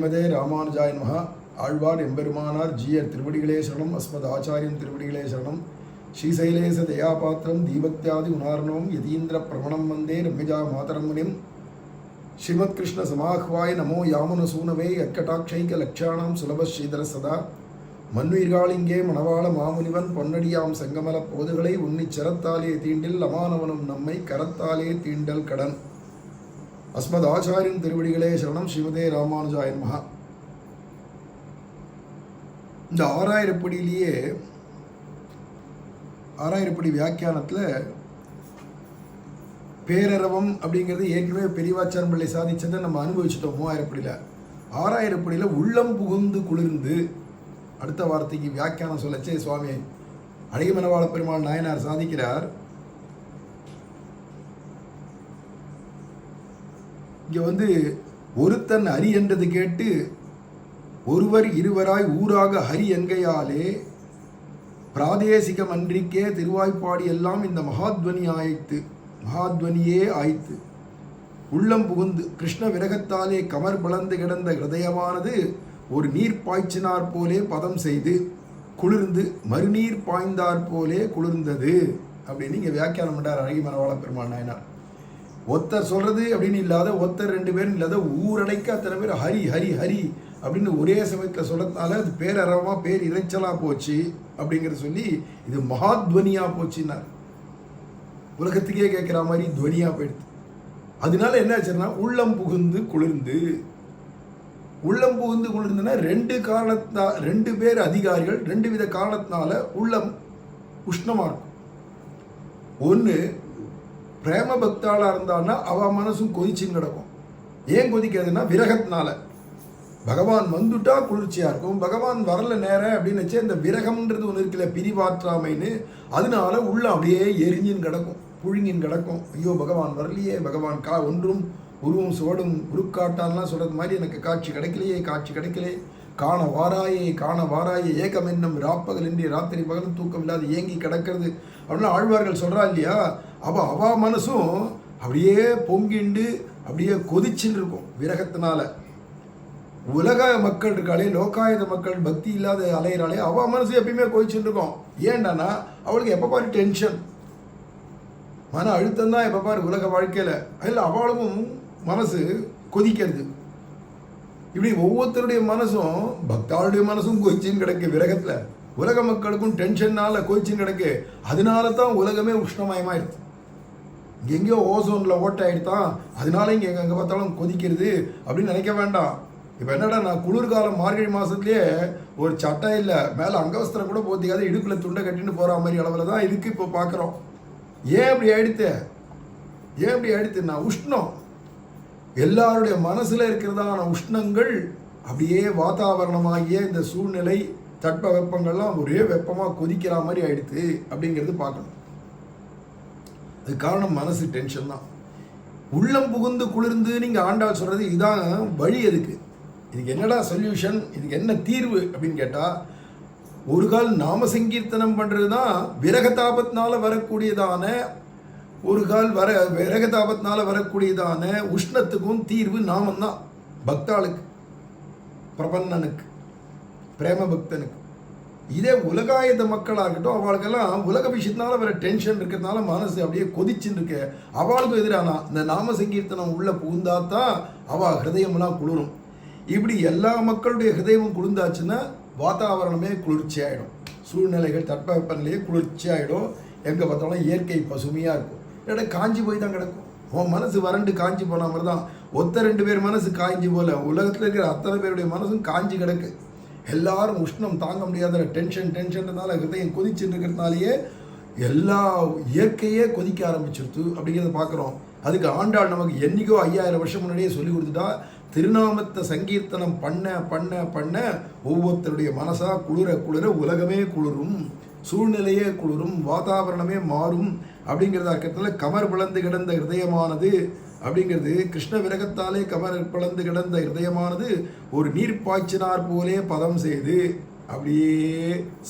ஸ்ரீமதே ராமானுஜாய நமஹ. ஆழ்வார் எம்பெருமானார் ஜீயர் திருவடிகளே சரணம். அஸ்மத் ஆச்சாரியம் திருவடிகளே சரணம். ஸ்ரீசைலேச தயாபாத்திரம் தீபக்தியாதி குணார்ணவம் யதீந்திர பிரமணம் வந்தே ரம்யஜா மாதரம் முனிம். ஸ்ரீமத் கிருஷ்ண சமாஹ்வாய நமோ யாமுன சூனவே யற்கடாட்சைக லக்ஷாணாம் சுலப ஸ்ரீதர சதா. மண்ணுயிர்காளிங்கே மணவாள மாமுனிவன் பொன்னடியாம் செங்கமல போதுகளை உன்னிச் சரத்தாலே தீண்டில் அமானவனும் நம்மை கரத்தாலே தீண்டல் கடன். அஸ்மத் ஆச்சாரியின் திருவடிகளே சரணம். ஸ்ரீமதே ராமானுஜாய நமஹ. இந்த ஆறாயிரப்படியிலேயே ஆறாயிரப்படி வியாக்கியானத்தில் பேரரவம் அப்படிங்கிறது ஏற்கனவே பெரியவாச்சான் பிள்ளை சாதிச்சதை நம்ம அனுபவிச்சிட்டோம். 3000படியில் 6000படியில் உள்ளம் புகுந்து குளிர்ந்து அடுத்த வார்த்தைக்கு வியாக்கியானம் சொல்லச்சே சுவாமி அழகிமனவாள பெருமாள் நாயனார் சாதிக்கிறார். இங்கே ஒருத்தன் ஹரி என்றது கேட்டு ஒருவர் இருவராய் ஊராக ஹரி எங்கையாலே பிராதேசிகம் அன்றிக்கே திருவாய்ப்பாடி எல்லாம் இந்த மகாத்வனியே ஆய்த்து உள்ளம் புகுந்து கிருஷ்ண விரகத்தாலே கமர் பலந்து கிடந்த ஹிருதயமானது ஒரு நீர் பாய்ச்சினார் போலே பதம் செய்து குளிர்ந்து மறுநீர் பாய்ந்தார் போலே குளிர்ந்தது அப்படின்னு இங்கே வியாக்கியானம் பண்ணார் அழகிமனவாள பெருமாள் நாயனார். ஒருத்தர் சொல்றது அப்படின்னு இல்லாத, ஒருத்தர் 2 பேரும் இல்லாத, ஊரடைக்க அத்தனை பேர் ஹரி ஹரி ஹரி அப்படின்னு ஒரே சமயத்தில் சொல்றதுனால அது பேரறவமா பேர் இறைச்சலா போச்சு அப்படிங்கிறத சொல்லி இது மகாத்வனியா போச்சுன்னார். உலகத்துக்கே கேட்குற மாதிரி துவனியா போயிடுது. அதனால என்ன ஆச்சுன்னா உள்ளம் புகுந்து குளிர்ந்து. உள்ளம் புகுந்து குளிர்ந்துன்னா 2 பேர் அதிகாரிகள் 2 வித காரணத்தினால உள்ளம் உஷ்ணமா இருக்கும். ஒன்று பிரேம பக்தாளாக இருந்தான்னா அவள் மனசும் கொதிச்சுன்னு கிடக்கும். ஏன் கொதிக்கிறதுனா விரகத்தினால. பகவான் வந்துட்டா குளிர்ச்சியாக இருக்கும், பகவான் வரல நேரம் அப்படின்னு வச்சு அந்த விரகம்ன்றது ஒன்று இருக்குல்ல, பிரிவாற்றாமைன்னு, அதனால உள்ள அப்படியே எரிஞ்சின்னு கிடக்கும், புழுங்கின்னு கிடக்கும். ஐயோ பகவான் வரலையே, பகவான் ஒன்றும் உருவம் சுவடும் உருக்காட்டான்லாம் சொல்கிறது மாதிரி எனக்கு காட்சி கிடைக்கலையே, காண வாராயே ஏகமென்னும் ராப்பகல் இன்றி ராத்திரி பகலும் தூக்கம் இல்லாத ஏங்கி கிடக்கிறது அப்படின்னா ஆழ்வார்கள் சொல்கிறா இல்லையா. அவ மனசும் அப்படியே பொங்கிண்டு அப்படியே கொதிச்சுன்னு இருக்கும் விரகத்தினால. உலக மக்கள் இருக்காளே, லோகாயுத மக்கள் பக்தி இல்லாத அலையிறாளே, அவ மனசு எப்பயுமே கொதிச்சுட்டு இருக்கும். ஏன்டானா அவளுக்கு எப்போ பாரு டென்ஷன், மன அழுத்தம் தான் எப்போ பாரு உலக வாழ்க்கையில். அதில் அவளுக்கும் மனசு கொதிக்கிறது. இப்படி ஒவ்வொருத்தருடைய மனசும், பக்தாளுடைய மனசும் கொதிச்சின்னு கிடக்கு விரகத்தில், உலக மக்களுக்கும் டென்ஷன்னால கொதிச்சின்னு கிடக்கு. அதனால தான் உலகமே உஷ்ணமயமாயிடுது. எங்கேயோ ஓசோனில் ஓட்டாயிடுதான், அதனால இங்கே எங்கே பார்த்தாலும் கொதிக்கிறது அப்படின்னு நினைக்க வேண்டாம். இப்போ என்னடா, நான் குளிர்காலம் மார்கழி மாதத்துலேயே ஒரு சட்டை இல்லை, மேலே அங்கவஸ்திரம் கூட போத்திக்காத இடுப்பில் துண்டை கட்டின்னு போகிற மாதிரி அளவில் தான் இதுக்கு இப்போ பார்க்குறோம். ஏன் அப்படி ஆயிடுத்து? நான் உஷ்ணம், எல்லாருடைய மனசில் இருக்கிறதான உஷ்ணங்கள் அப்படியே வாதாவரணமாகிய இந்த சூழ்நிலை தட்ப வெப்பங்கள்லாம் ஒரே வெப்பமாக கொதிக்கிற மாதிரி ஆயிடுத்து அப்படிங்கிறது பார்க்கணும். அது காரணம் மனசு டென்ஷன் தான். உள்ளம் புகுந்து குளிர்ந்து நீங்கள் ஆண்டாள் சொல்கிறது இதுதான் வழி. இதுக்கு என்னடா சொல்யூஷன், இதுக்கு என்ன தீர்வு அப்படின்னு கேட்டால், ஒரு கால் நாம சங்கீர்த்தனம் பண்ணுறது தான் விரகதாபத்தினால வரக்கூடியதான விரகதாபத்தினால வரக்கூடியதான உஷ்ணத்துக்கும் தீர்வு நாமந்தான். பக்தாளுக்கு, பிரபன்னனுக்கு, பிரேம பக்தனுக்கு. இதே உலகாயுத மக்களாக இருக்கட்டும், அவளுக்கெல்லாம் உலக விஷயத்தினால வர டென்ஷன் இருக்கிறதுனால மனசு அப்படியே கொதிச்சுன்னு இருக்கு. அவளுக்கும் எதிரானா இந்த நாம சங்கீர்த்தனம் உள்ள புகுந்தாதான் அவள் ஹிருதயம்லாம் குளிரும். இப்படி எல்லா மக்களுடைய ஹிருதயமும் குளிர்ந்தாச்சுன்னா வாதாவரணமே குளிர்ச்சி ஆகிடும், சூழ்நிலைகள் தட்பவெப்பநிலையே குளிர்ச்சி ஆகிடும். எங்கே பார்த்தாலும் இயற்கை பசுமையாக இருக்கும். இல்லைன்னா காஞ்சி போய் தான் கிடக்கும். உன் மனசு வறண்டு காஞ்சி போன மாதிரி தான் 2 பேர் மனசு காஞ்சி போல உலகத்தில் இருக்கிற அத்தனை பேருடைய மனசும் காஞ்சி கிடக்கு. எல்லாரும் உஷ்ணம் தாங்க முடியாத டென்ஷன்றதுனால ஹிருதயம் கொதிச்சுட்டு இருக்கிறதுனாலேயே எல்லா இயற்கையே கொதிக்க ஆரம்பிச்சிருது அப்படிங்கிறத பார்க்குறோம். அதுக்கு ஆண்டாள் நமக்கு என்றைக்கோ 5000 வருஷம் முன்னாடியே சொல்லி கொடுத்துட்டா, திருநாமத்தை சங்கீர்த்தனம் பண்ண ஒவ்வொருத்தருடைய மனசா குளிர உலகமே குளிரும், சூழ்நிலையே குளிரும், வாதாவரணமே மாறும் அப்படிங்கிறத அர்த்தத்தில் கமர் பிளந்து கிடந்த ஹிருதயமானது அப்படிங்கிறது, கிருஷ்ண விரகத்தாலே கமர் பிளந்து கிடந்த ஹிருதயமானது ஒரு நீர் பாய்ச்சினார் போலே பதம் செய்து அப்படியே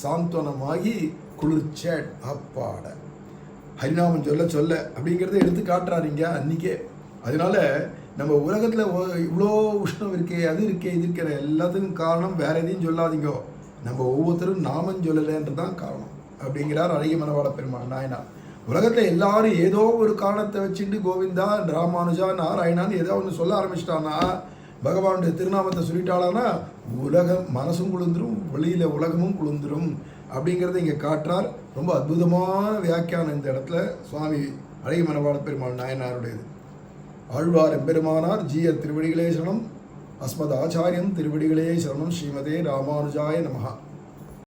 சாந்தனமாகி குளிர்ச்சேட் அப்பாட ஹரிநாமன் சொல்ல அப்படிங்கிறத எடுத்து காட்டுறாருங்க அன்னைக்கே. அதனால நம்ம உலகத்தில் இவ்வளோ உஷ்ணம் இருக்கே, அது இருக்கே, இது இருக்கிற எல்லாத்துக்கும் காரணம் வேற எதையும் சொல்லாதீங்கோ, நம்ம ஒவ்வொருத்தரும் நாமம் சொல்லலைன்றது தான் காரணம் அப்படிங்கிறார் அழகிய மனவாள பெருமாள் நாயனார். உலகத்தில் எல்லாரும் ஏதோ ஒரு காரணத்தை வச்சுட்டு கோவிந்தா, ராமானுஜா, நாராயணான்னு ஏதோ ஒன்று சொல்ல ஆரம்பிச்சிட்டான்னா, பகவானுடைய திருநாமத்தை சொல்லிட்டாளான்னா உலகம் மனசும் குளிர்ந்துரும், வெளியில் உலகமும் குளிர்ந்துரும் அப்படிங்கிறத இங்கே காட்டுறார். ரொம்ப அற்புதமான வியாக்கியானம் இந்த இடத்துல சுவாமி அழகிய மனவாள பெருமாள் நாயனாருடையது. ஆழ்வார் எம்பெருமானார் ஜீயர் திருவடிகளே சரணம். அஸ்மத் ஆச்சாரியம் திருவடிகளே சரணம். ஸ்ரீமதே ராமானுஜாய நமஹா.